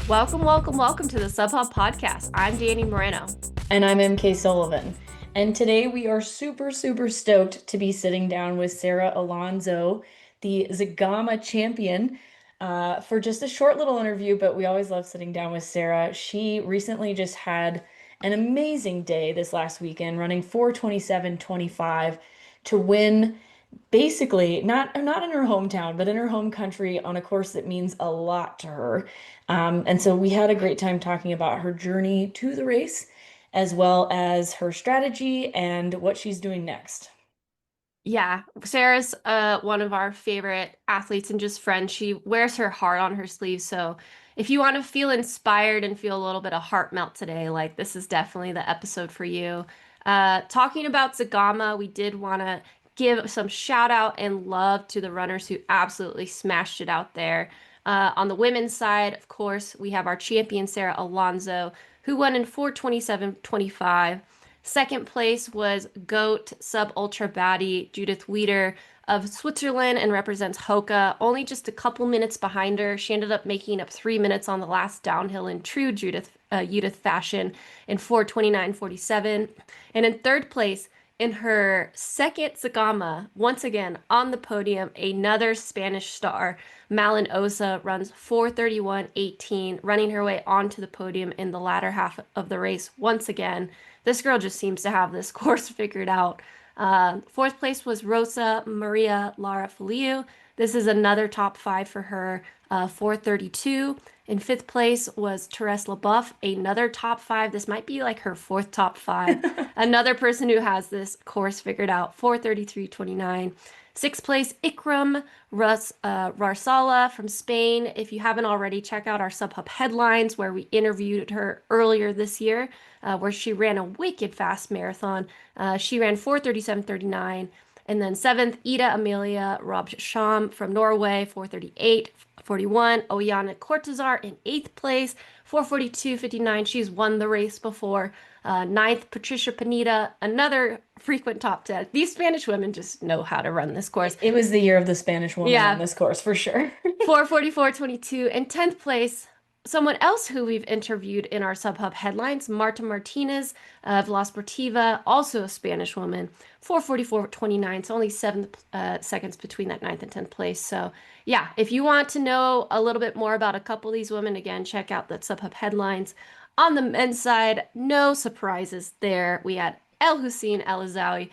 Welcome to the Sub Hub Podcast. I'm Dani Moreno. And I'm EmKay Sullivan. And today we are super stoked to be sitting down with Sara Alonso, the ZEGAMA champion, for just a short little interview, but we always love sitting down with Sara. She recently just had an amazing day this last weekend, running 4:27.25 to win basically not in her hometown, but in her home country on a course that means a lot to her. And so we had a great time talking about her journey to the race, as well as her strategy and what she's doing next. Yeah, Sarah's one of our favorite athletes and just friends. She wears her heart on her sleeve. So if you want to feel inspired and feel a little bit of heart melt today, like this is definitely the episode for you. Talking about ZEGAMA, we did want to give some shout out and love to the runners who absolutely smashed it out there. On the women's side, of course, we have our champion, Sara Alonso, who won in 4:27.25. Second place was GOAT Sub Ultra Baddie Judith Wieder of Switzerland and represents Hoka. Only just a couple minutes behind her. She ended up making up 3 minutes on the last downhill in true Judith fashion in 4:29.47. And in third place, in her second ZEGAMA, once again on the podium, another Spanish star, Malin Osa, runs 4:31.18, running her way onto the podium in the latter half of the race once again. This girl just seems to have this course figured out. Fourth place was Rosa Maria Lara Feliu. This is another top five for her, 4:32. In fifth place was Therese LeBoeuf, another top five. This might be like her fourth top five. Another person who has this course figured out, 4:33.29. Sixth place, Ikram Rarsala from Spain. If you haven't already, check out our SubHub headlines where we interviewed her earlier this year, where she ran a wicked fast marathon. She ran 4:37.39. And then seventh, Ida Amelia Robsham from Norway, 4:38.41. Oyana Cortazar in eighth place, 4:42.59. She's won the race before. Ninth, Patricia Panetta, another frequent top 10. These Spanish women just know how to run this course. It was the year of the Spanish woman on this course for sure. 4:44.22. And 10th place, someone else who we've interviewed in our SubHub headlines, Marta Martinez of La Sportiva, also a Spanish woman, 4:44.29. So only 7 seconds between that 9th and 10th place. So yeah, if you want to know a little bit more about a couple of these women, again, check out that SubHub headlines. On the men's side, no surprises there. We had El Hussein El Azawi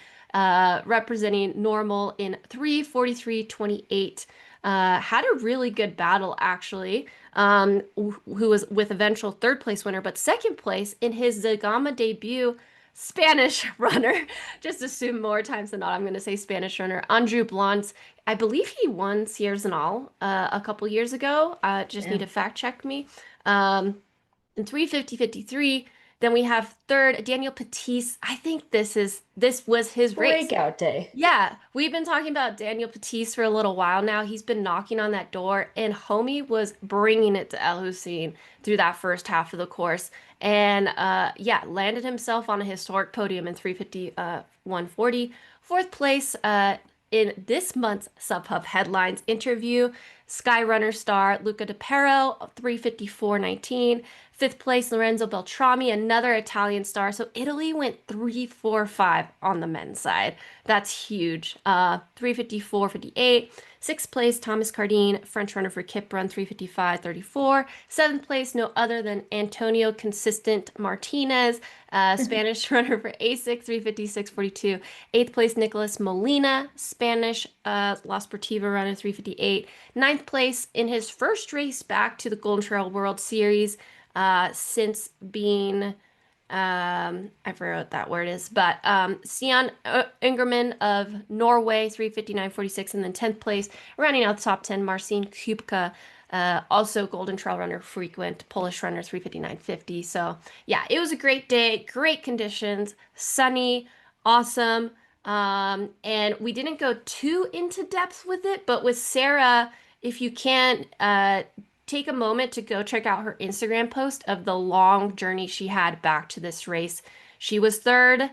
representing Normal in 3:43.28. Had a really good battle, actually, who was with eventual third place winner, but second place in his ZEGAMA debut, Spanish runner. Just assume more times than not, I'm going to say Spanish runner, Andrew Blance. I believe he won Sierre Zinal a couple years ago. Just need to fact check me. In 3:50.53. Then we have third, Daniel Pettis. I think this was his race. Breakout day. Yeah, we've been talking about Daniel Pettis for a little while now. He's been knocking on that door, and homie was bringing it to El Hussein through that first half of the course. And yeah, landed himself on a historic podium in 3:51.40. Fourth place in this month's SubHub headlines interview, Skyrunner star Luca De Pero, 3:54.19. Fifth place, Lorenzo Beltrami, another Italian star. So Italy went 3-4-5 on the men's side. That's huge. 3:54.58. Sixth place, Thomas Cardine, French runner for Kip Run, 3:55.34. Seventh place, no other than Antonio Consistent Martinez, Spanish runner for ASIC, 3:56.42. Eighth place, Nicolas Molina, Spanish La Sportiva runner, 3:58. Ninth place in his first race back to the Golden Trail World Series, since being I forgot what that word is, but Stian Ingerman of Norway, 3:59.46, and then 10th place, rounding out the top 10, Marcin Kubka, also Golden Trail runner frequent, Polish runner, 3:59.50. So yeah, it was a great day, great conditions, sunny, awesome. And we didn't go too into depth with it, but with Sara, if you can, take a moment to go check out her Instagram post of the long journey she had back to this race. She was third,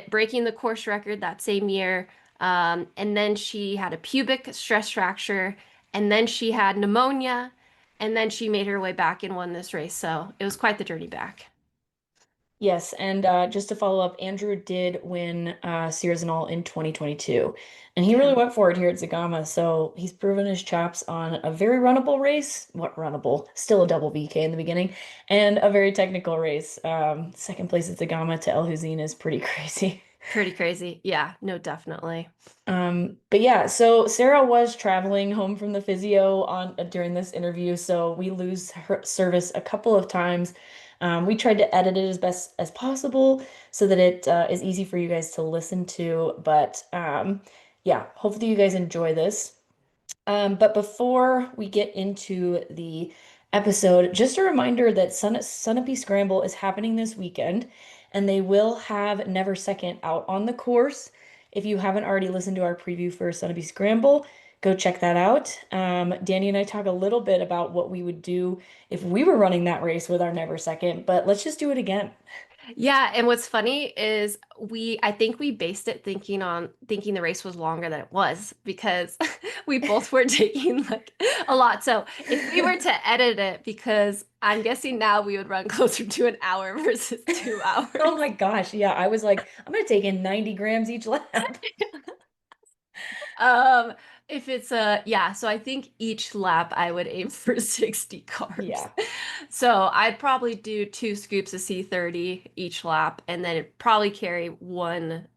breaking the course record that same year. And then she had a pubic stress fracture, and then she had pneumonia, and then she made her way back and won this race. So it was quite the journey back. Yes, and just to follow up, Andrew did win Searles in 2022, and he really Yeah, went for it here at Zagama. So he's proven his chops on a very runnable race. What runnable? Still a double VK in the beginning, and a very technical race. Second place at Zagama to El Hussein is pretty crazy. pretty crazy. Yeah, no, definitely. But yeah, so Sarah was traveling home from the physio on during this interview, so we lose her service a couple of times. We tried to edit it as best as possible so that it is easy for you guys to listen to. But yeah, hopefully you guys enjoy this. But before we get into the episode, just a reminder that Sunapee Scramble is happening this weekend, and they will have Never Second out on the course. If you haven't already listened to our preview for Sunapee Scramble, go check that out. Danny and I talk a little bit about what we would do if we were running that race with our Never Second, but let's just do it again. Yeah, and what's funny is I think we based it thinking the race was longer than it was because we both were taking like a lot. So if we were to edit it, because I'm guessing now we would run closer to an hour versus 2 hours. Oh my gosh, yeah, I was like, I'm gonna take in 90 grams each lap. Um, if it's yeah, so I think each lap I would aim for 60 carbs. Yeah. So I'd probably do 2 scoops of C30 each lap and then probably carry one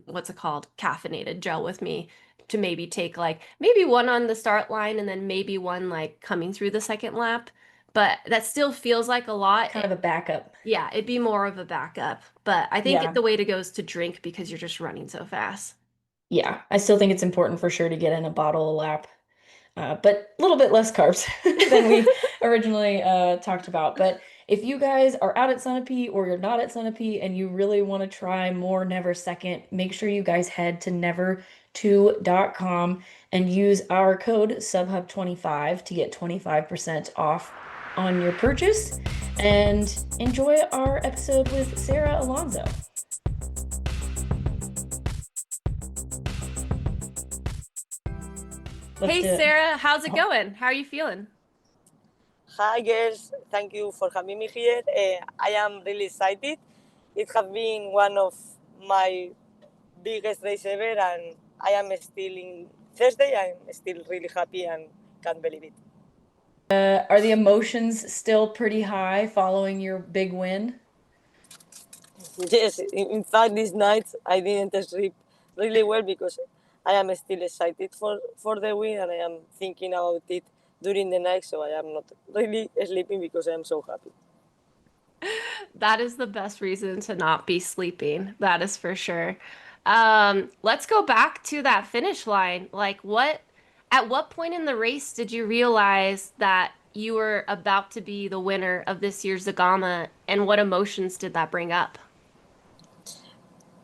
what's it called? Caffeinated gel with me to maybe take like maybe one on the start line and then maybe one like coming through the second lap. But that still feels like a lot. Kind of a backup. Yeah, it'd be more of a backup. But I think Yeah. the way to go is to drink because you're just running so fast. Yeah, I still think it's important for sure to get in a bottle a lap, but a little bit less carbs than we originally talked about. But if you guys are out at Sunapee or you're not at Sunapee and you really want to try more Never Second, make sure you guys head to never2.com and use our code SUBHUB25 to get 25% off on your purchase. And enjoy our episode with Sara Alonso. Let's Hey do it. Sarah, how's it going? How are you feeling? Hi girls, thank you for having me here. I am really excited. It has been one of my biggest race ever, and I am still in Thursday. I'm still really happy and can't believe it. Are the emotions still pretty high following your big win? Yes, in fact, this night I didn't sleep really well because I am still excited for the win, and I am thinking about it during the night, so I am not really sleeping because I am so happy. That is the best reason to not be sleeping. That is for sure. Let's go back to that finish line. At what point in the race did you realize that you were about to be the winner of this year's Zagama, and what emotions did that bring up?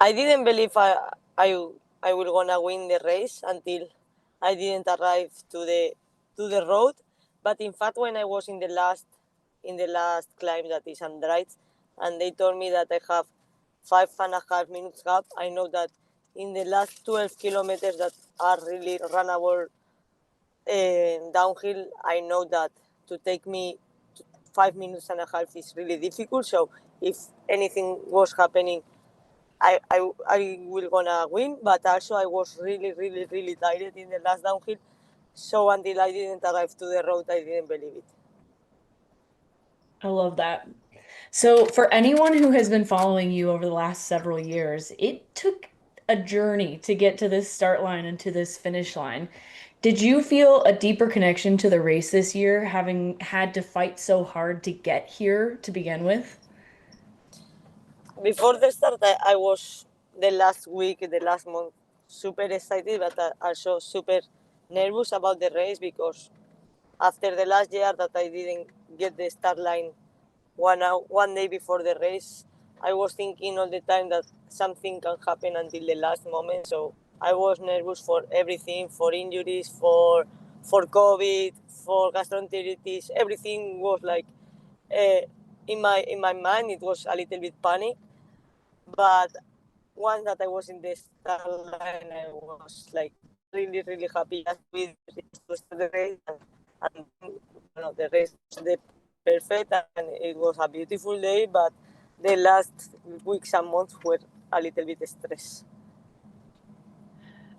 I didn't believe I will gonna win the race until I didn't arrive to the road. But in fact, when I was in the last climb that is Andrade, and they told me that I have 5.5 minutes gap, I know that in the last 12 kilometers that are really runnable downhill, I know that to take me 5 minutes and a half is really difficult. So if anything was happening, I will gonna win, but also I was really, really, really tired in the last downhill. So until I didn't arrive to the road, I didn't believe it. I love that. So, for anyone who has been following you over the last several years, it took a journey to get to this start line and to this finish line. Did you feel a deeper connection to the race this year, having had to fight so hard to get here to begin with? Before the start, I was the last week, the last month, super excited, but also super nervous about the race because after the last year that I didn't get the start line 1 day before the race, I was thinking all the time that something can happen until the last moment. So I was nervous for everything, for injuries, for COVID, for gastroenteritis. Everything was like in my mind. It was a little bit panic. But once that I was in the start line, I was like really, really happy just with the race, and the race was the perfect, and it was a beautiful day. But the last weeks and months were a little bit stressed.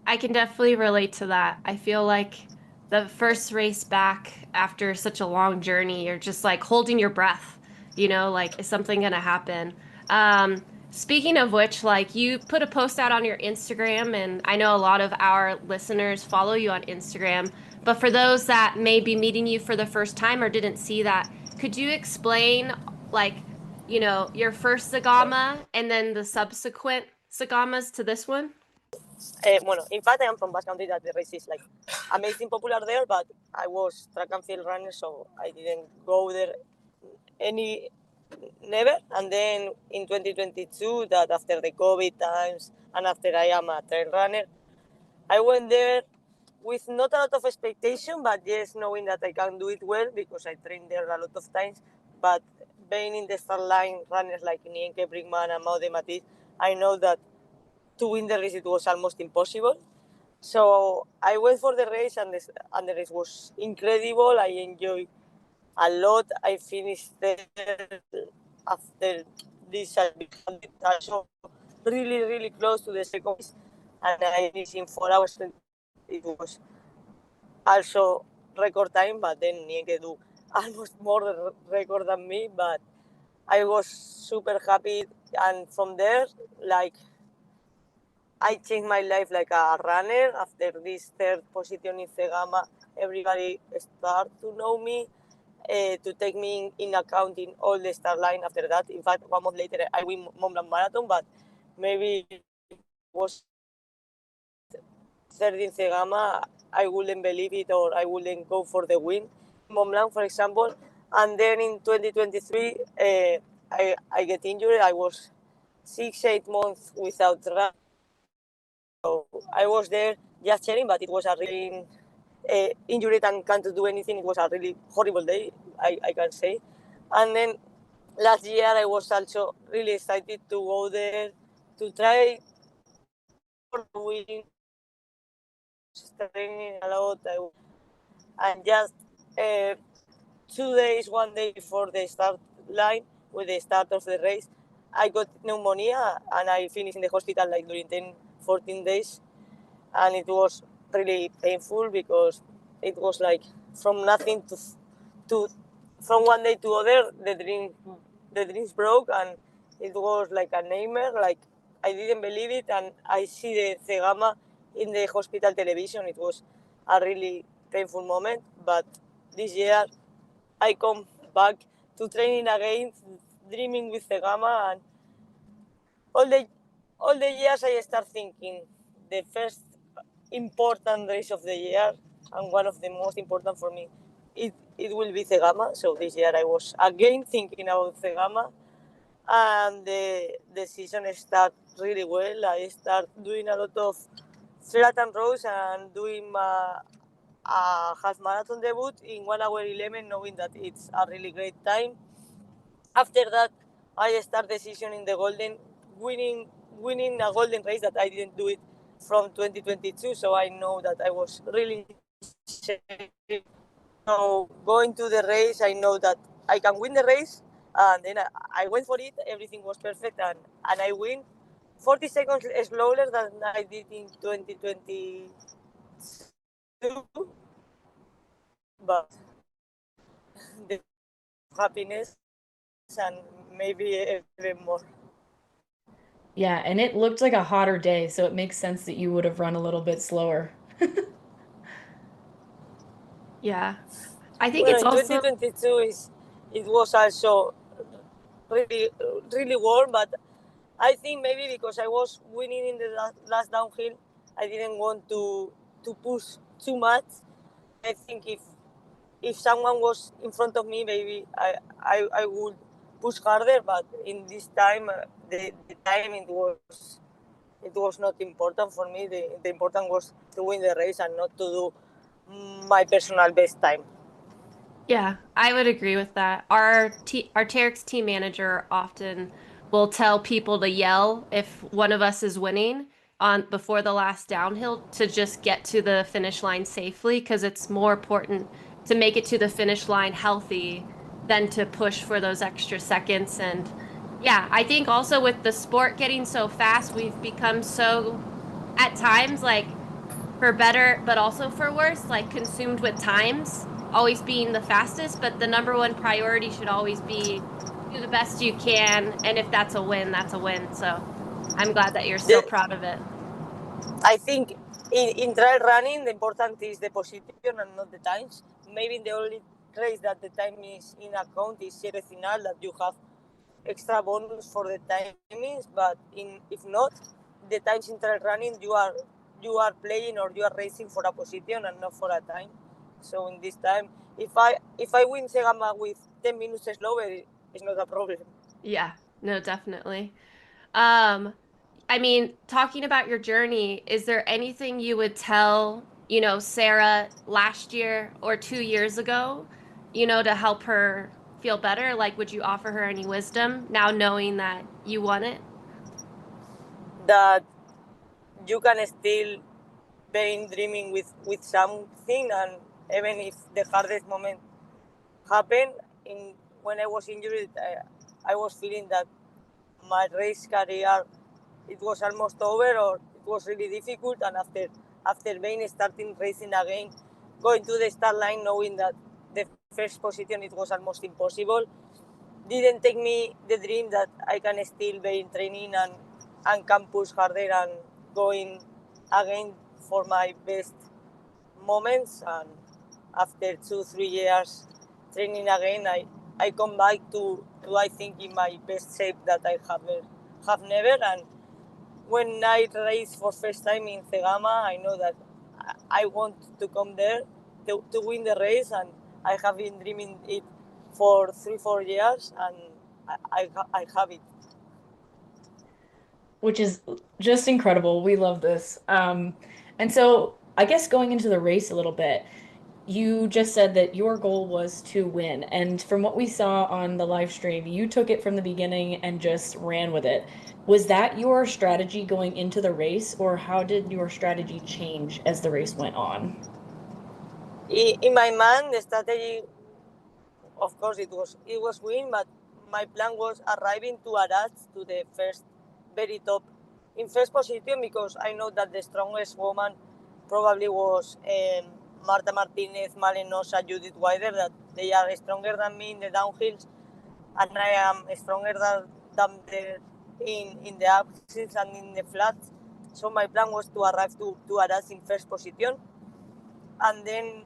I can definitely relate to that. I feel like the first race back after such a long journey, you're just like holding your breath, like, is something gonna happen? Speaking of which, like, you put a post out on your Instagram, and I know a lot of our listeners follow you on Instagram, but for those that may be meeting you for the first time or didn't see that, could you explain, like, your first Zagama and then the subsequent Zagamas to this one? Bueno, in fact, I am from Basque Country, that the race is like amazing popular there, but I was track and field runner, so I didn't go there any never. And then in 2022, that after the COVID times and after I am a trail runner, I went there with not a lot of expectation, but yes, knowing that I can do it well because I trained there a lot of times. But being in the start line, runners like EmKay, Brinkman, and Maude Matiz, I know that to win the race it was almost impossible. So I went for the race, and the race was incredible. I enjoyed a lot. I finished there after this also really, really close to the second place, and I finished in 4 hours. It was also record time, but then Nienke do almost more record than me. But I was super happy, and from there, like, I changed my life like a runner. After this third position in Zegama, everybody start to know me, to take me in account in all the start line after that. In fact, 1 month later, I win Mont Blanc Marathon, but maybe was third in Zegama, I wouldn't believe it, or I wouldn't go for the win. Mont Blanc, for example. And then in 2023, I get injured. I was 6, 8 months without running. So I was there just cheering, but it was a really injured and can't do anything. It was a really horrible day, I can say. And then last year I was also really excited to go there to try for the win, training a lot. And just uh, 2 days, 1 day before the start line, with the start of the race, I got pneumonia, and I finished in the hospital like during 10, 14 days. And it was really painful because it was like from nothing to from 1 day to other, the dreams broke, and it was like a nightmare. Like, I didn't believe it, and I see the Zegama in the hospital television. It was a really painful moment, but this year I come back to training again, dreaming with Zegama, and all the all the years I start thinking the first important race of the year, and one of the most important for me, it will be Zegama. So this year I was again thinking about Zegama, and the season start really well. I start doing a lot of flat and roads, and doing a half marathon debut in 1 hour 11, knowing that it's a really great time. After that, I start the season in the golden, winning a golden race that I didn't do it from 2022. So I know that I was really safe. So going to the race, I know that I can win the race, and then I went for it. Everything was perfect, and I win 40 seconds slower than I did in 2022, but the happiness, and maybe even more. Yeah, and it looked like a hotter day, so it makes sense that you would have run a little bit slower. Yeah. I think Well, it's in also, 2022 it was also really, really warm, but I think maybe because I was winning in the last downhill, I didn't want to push too much. I think if someone was in front of me, maybe I would push harder. But in this time, the time it was not important for me. The important was to win the race and not to do my personal best time. yeah, I would agree with that. Our Terex team manager often we'll tell people to yell if one of us is winning on before the last downhill to just get to the finish line safely because it's more important to make it to the finish line healthy than to push for those extra seconds. And yeah, I think also with the sport getting so fast, we've become so at times like for better, but also for worse, like consumed with times, always being the fastest. But the number one priority should always be do the best you can. And if that's a win, that's a win. So I'm glad that you're still The, proud of it. I think in trail running, the important is the position and not the times. Maybe the only race that the time is in account is Sierra Final, that you have extra bonus for the timings, but if not, the times in trail running you are playing or you are racing for a position and not for a time. So in this time, if I win Segama with 10 minutes slower, it's not a problem. Yeah, no, definitely. Um, I mean, talking about your journey, is there anything you would tell, Sarah last year or 2 years ago, to help her feel better? Like, would you offer her any wisdom now knowing that you won it? That you can still be dreaming with something, and even if the hardest moment happened when I was injured, I was feeling that my race career it was almost over or it was really difficult, and after being starting racing again, going to the start line knowing that the first position it was almost impossible, didn't take me the dream that I can still be in training and can push harder and going again for my best moments. And after 2 3 years training again, I come back to I think in my best shape that I have never. And when I race for first time in Zegama, I know that I want to come there to win the race, and I have been dreaming it for 3 4 years, and I have it. Which is just incredible. We love this. And so I guess going into the race a little bit, you just said that your goal was to win. And from what we saw on the live stream, you took it from the beginning and just ran with it. Was that your strategy going into the race, or how did your strategy change as the race went on? In my mind, the strategy, of course, it was win, but my plan was arriving to adapt to the first very top in first position, because I know that the strongest woman probably was Marta Martinez, Malenosa, Judith Wider, that they are stronger than me in the downhills, and I am stronger than the, in the uphills and in the flats. So my plan was to arrive to adapt in first position, and then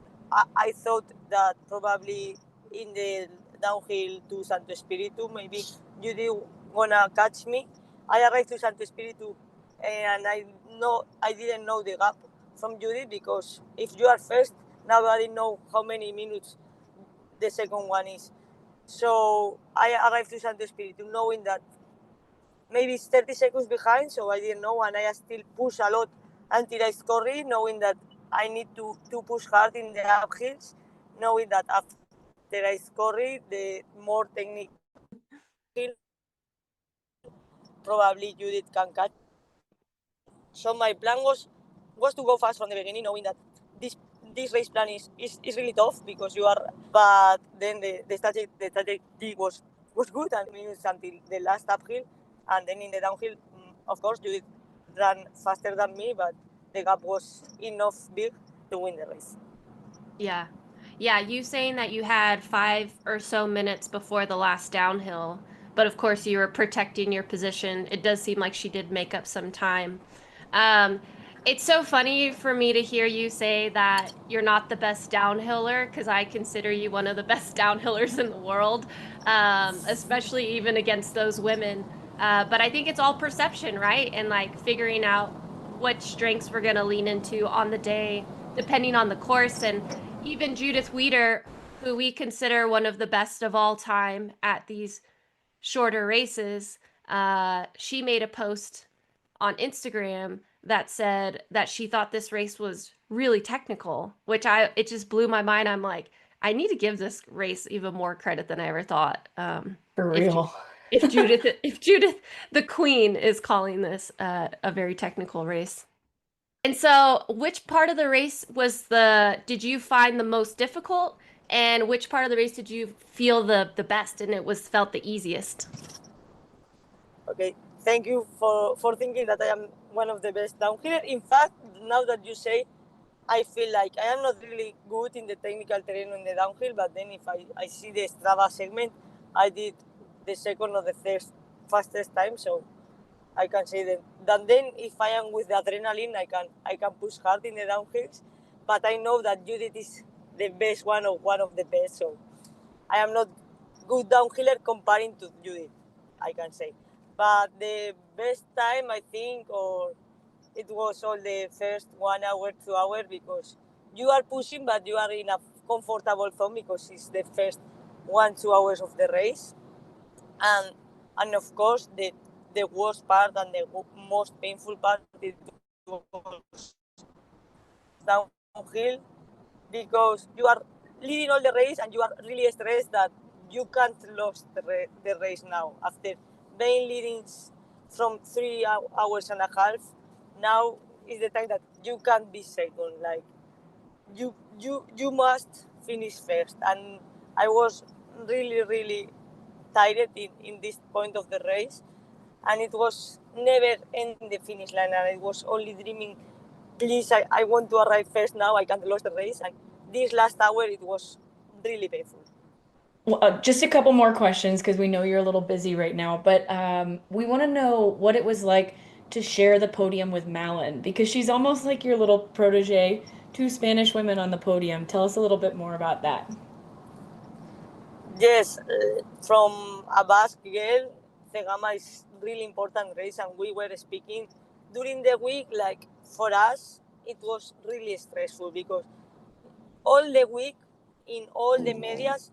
I thought that probably in the downhill to Santo Espiritu, maybe Judy gonna catch me. I arrived to Santo Espiritu, and I didn't know the gap from Judy, because if you are first, nobody know how many minutes the second one is. So I arrived to Santo Espiritu knowing that maybe it's 30 seconds behind, so I didn't know, and I still push a lot until I score it, knowing that I need to push hard in the uphills, knowing that after I score it, the more technical probably Judith can catch. So my plan was to go fast from the beginning, knowing that this this race plan is really tough because you are. But then the strategy was good, and minutes until the last uphill, and then in the downhill, of course, Judith ran faster than me, but the gap was enough big to win the race. Yeah. Yeah, you saying that you had 5 or so minutes before the last downhill, but of course you were protecting your position. It does seem like she did make up some time. Um, it's so funny for me to hear you say that you're not the best downhiller because I consider you one of the best downhillers in the world, especially even against those women. But I think it's all perception, right? And like figuring out what strengths we're going to lean into on the day, depending on the course. And even Judith Weider, who we consider one of the best of all time at these shorter races, she made a post on Instagram that said that she thought this race was really technical, which it just blew my mind. I'm like, I need to give this race even more credit than I ever thought. For If real. if Judith the Queen is calling this a very technical race. And so, which part of the race did you find the most difficult, and which part of the race did you feel the best and it was felt the easiest? Okay, thank you for thinking that I am one of the best downhiller. In fact, now that you say, I feel like I am not really good in the technical terrain on the downhill, but then if I see the Strava segment, I did the second or the third fastest time, so I can say that then if I am with the adrenaline, I can push hard in the downhills, but I know that Judith is the best one or one of the best, so I am not good downhiller comparing to Judith, I can say. But the best time I think, or it was all the first 1 hour, 2 hours, because you are pushing, but you are in a comfortable zone because it's the first 1, 2 hours of the race, and of course the worst part and the most painful part it was downhill because you are leading all the race and you are really stressed that you can't lose the race now after being leading from 3 hours and a half. Now is the time that you can't be second, like you must finish first, and I was really tired in this point of the race, and it was never in the finish line, and I was only dreaming, please, I want to arrive first now, I can't lose the race, and this last hour it was really painful. Well, just a couple more questions because we know you're a little busy right now, but we want to know what it was like to share the podium with Malin because she's almost like your little protege, two Spanish women on the podium. Tell us a little bit more about that. Yes, from a Basque girl, ZEGAMA is really important race, and we were speaking during the week. Like for us, it was really stressful because all the week in all the medias,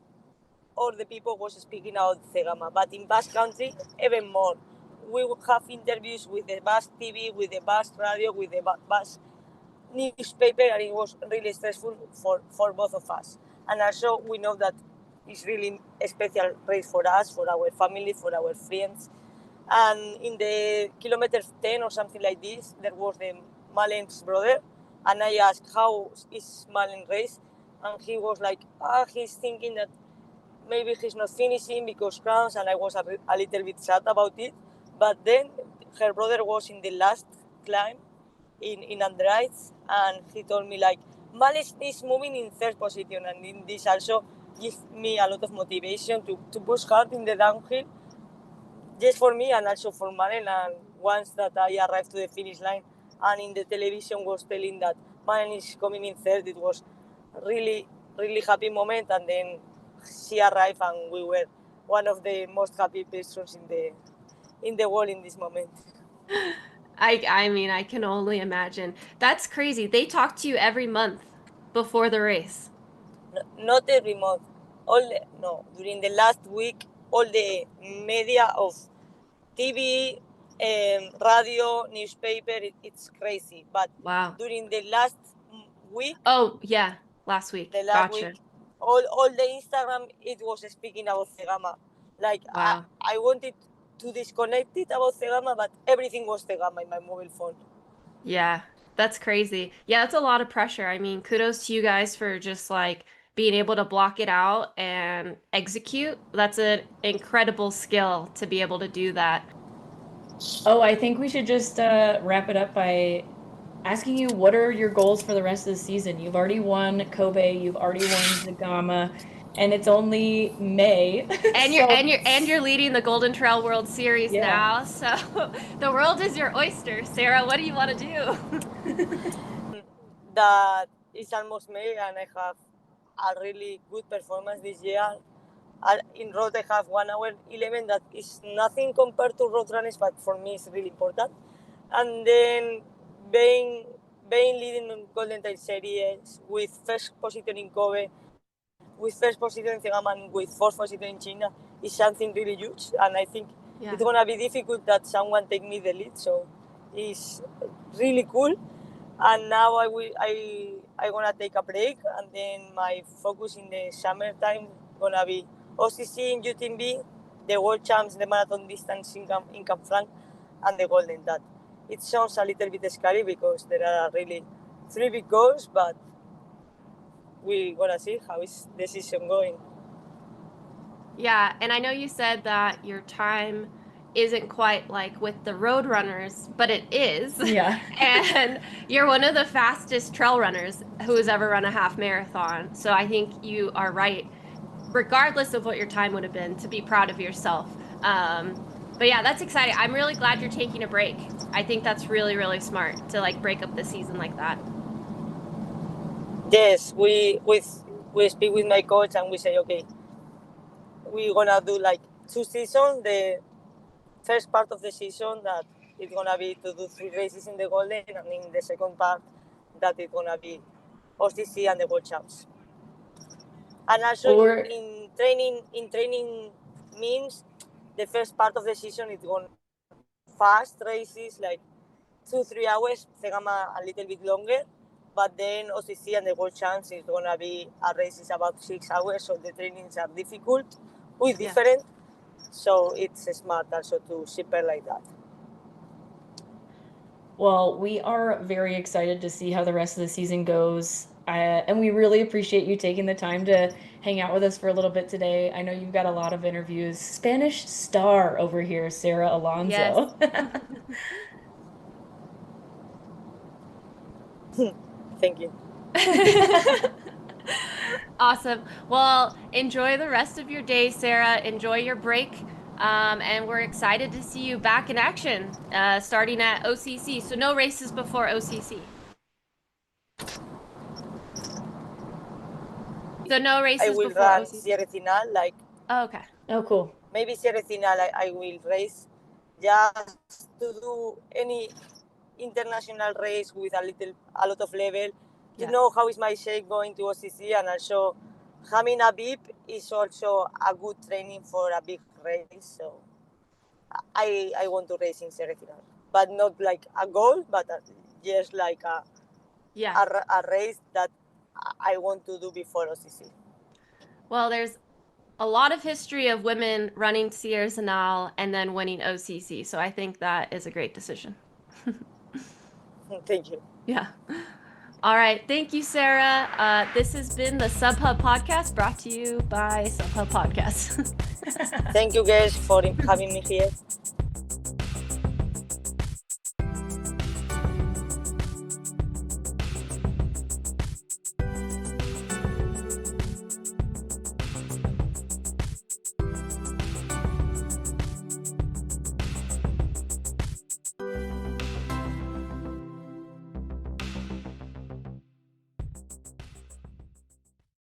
all the people was speaking about ZEGAMA, but in Basque Country, even more. We would have interviews with the Basque TV, with the Basque radio, with the Basque newspaper, and it was really stressful for both of us. And also, we know that it's really a special race for us, for our family, for our friends. And in the kilometer 10 or something like this, there was the Malen's brother, and I asked, how is Malen race? And he was like, he's thinking that maybe he's not finishing because crowns, and I was a little bit sad about it. But then her brother was in the last climb in Andrade, and he told me like, Males is moving in third position, and in this also gives me a lot of motivation to push hard in the downhill, just for me and also for Maren. And once that I arrived to the finish line, and in the television was telling that Maren is coming in third, it was really happy moment. And then she arrived, and we were one of the most happy persons in the world in this moment. I mean, I can only imagine. That's crazy. They talk to you every month before the race. Not every month. No, during the last week, all the media of TV, radio, newspaper, it's crazy. But Wow. during the last week, Oh, yeah, last week. the last week, Gotcha. all the Instagram, it was speaking about ZEGAMA. Like Wow. I wanted to disconnect it about ZEGAMA, but everything was ZEGAMA in my mobile phone. Yeah, that's crazy. Yeah, that's a lot of pressure. I mean, kudos to you guys for just like being able to block it out and execute. That's an incredible skill to be able to do that. Oh, I think we should just wrap it up by asking you what are your goals for the rest of the season? You've already won Kobe, you've already won Zagama, and it's only May. And you're So, and you're and you're leading the Golden Trail World Series yeah. now. So the world is your oyster. Sarah, what do you want to do? That is almost May, and I have a really good performance this year. In road, I have 1 hour 11. That is nothing compared to road runners, but for me, it's really important. And then being leading in Golden Trail Series with first position in Kobe, with first position in Zegama, and with fourth position in China is something really huge. And I think Yeah. it's gonna be difficult that someone take me the lead. So it's really cool. And now I gonna take a break, and then my focus in the summertime gonna be OCC in UTMB, the world champs, the marathon distance in Canfranc, and the golden. That it sounds a little bit scary because there are really 3 big goals, but we're gonna see how is the season going. Yeah, and I know you said that your time isn't quite like with the road runners, but it is. Yeah. And you're one of the fastest trail runners who has ever run a half marathon. So I think you are right, regardless of what your time would have been, to be proud of yourself. But yeah, that's exciting. I'm really glad you're taking a break. I think that's really, really smart to like break up the season like that. Yes, we speak with my coach and we say, okay, we're gonna do like 2 seasons. The first part of the season that it's gonna be to do 3 races in the golden, and in the second part that it's gonna be OCC and the world champs. And also in training means the first part of the season is going fast races like 2-3 hours, ZEGAMA a little bit longer, but then OCC and the world champs is gonna be a races about 6 hours, so the trainings are difficult, with different, so it's smart also to separate like that. Well, we are very excited to see how the rest of the season goes. And we really appreciate you taking the time to hang out with us for a little bit today. I know you've got a lot of interviews. Spanish star over here, Sara Alonso. Yes. Thank you. Awesome. Well, enjoy the rest of your day, Sara. Enjoy your break. And we're excited to see you back in action, starting at OCC. So no races before OCC. So no races I will before run OCC. Sierra Final, like. Oh, okay. Oh, cool. Maybe Sierra Final I will race just to do any international race with a lot of level. To know how is my shape going to OCC, and also having a VIP is also a good training for a big race. So I want to race in Sierra Final, but not like a goal, but just like a race that I want to do before OCC. Well, there's a lot of history of women running Sierra Zinal and then winning OCC. So I think that is a great decision. Thank you. Yeah. All right. Thank you, Sara. This has been the SubHub Podcast, brought to you by SubHub Podcast. Thank you guys for having me here.